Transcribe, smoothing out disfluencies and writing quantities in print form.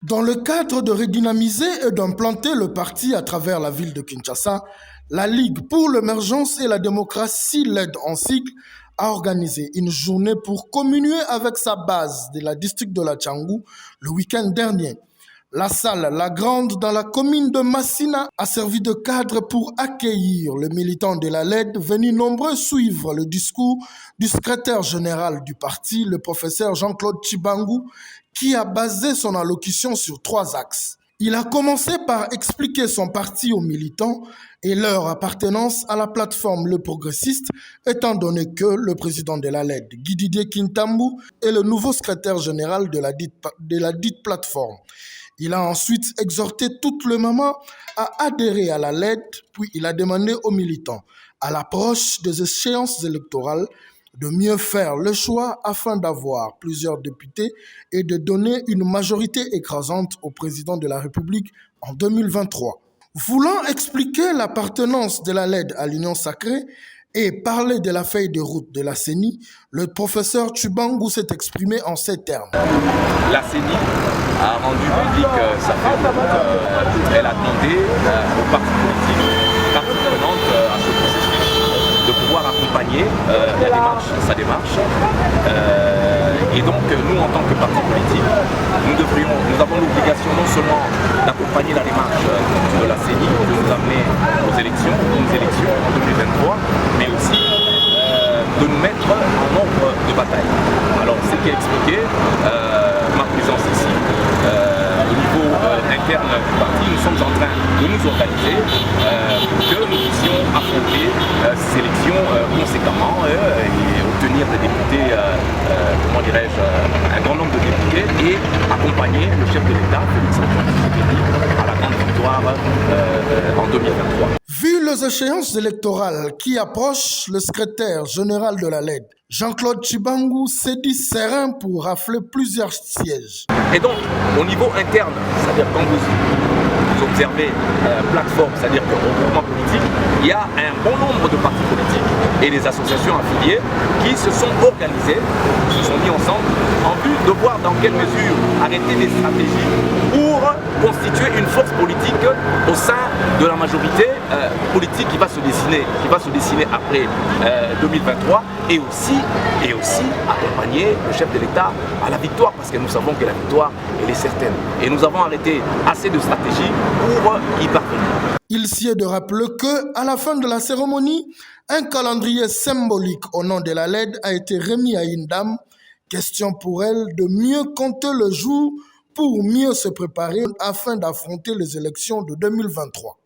Dans le cadre de redynamiser et d'implanter le parti à travers la ville de Kinshasa, la Ligue pour l'émergence et la démocratie, l'aide en sigle, a organisé une journée pour communier avec sa base de la district de la Tchangou le week-end dernier. La salle La Grande dans la commune de Massina a servi de cadre pour accueillir les militants de la LED venus nombreux suivre le discours du secrétaire général du parti, le professeur Jean-Claude Tshibangou, qui a basé son allocution sur 3 axes. Il a commencé par expliquer son parti aux militants et leur appartenance à la plateforme Le Progressiste, étant donné que le président de la LED, Guy Didier Kintambu, est le nouveau secrétaire général de la dite plateforme. Il a ensuite exhorté toutes les mamans à adhérer à la LED, puis il a demandé aux militants, à l'approche des échéances électorales, de mieux faire le choix afin d'avoir plusieurs députés et de donner une majorité écrasante au président de la République en 2023. Voulant expliquer l'appartenance de la LED à l'Union sacrée et parler de la feuille de route de la CENI, le professeur Tshibangou s'est exprimé en ces termes. La CENI a rendu public sa feuille de route. Elle a demandé aux partis politiques, parties prenantes à ce processus, de pouvoir accompagner sa démarche. Et donc nous, en tant que parti politique, nous avons l'obligation non seulement d'accompagner la démarche de la CENI, de nous amener aux élections en 2023, mais aussi de nous mettre en ordre de bataille. Alors, ce qui a expliqué ma présence ici, au niveau interne du parti, nous sommes en train de nous organiser pour que nous puissions affronter ces élections conséquemment et obtenir des députés, un grand nombre de députés et accompagner le chef de l'État, Félix-Antoine Tshisekedi, à la grande victoire en 2023. Vu les échéances électorales qui approchent, le secrétaire général de la LED, Jean-Claude Tshibangou, s'est dit serein pour rafler plusieurs sièges. Et donc, au niveau interne, c'est-à-dire quand vous observez plateforme, c'est-à-dire que regroupement politique, il y a un bon nombre de partis politiques et des associations affiliées qui se sont organisés, se sont mis ensemble en vue de voir dans quelle mesure arrêter des stratégies pour constituer une force politique au sein de la majorité politique qui va se dessiner après 2023 et aussi accompagner le chef de l'État à la victoire, parce que nous savons que la victoire, elle est certaine. Et nous avons arrêté assez de stratégies pour y parvenir. Il s'y est de rappeler qu'à la fin de la cérémonie, un calendrier symbolique au nom de la LED a été remis à une dame. Question pour elle de mieux compter le jour pour mieux se préparer afin d'affronter les élections de 2023.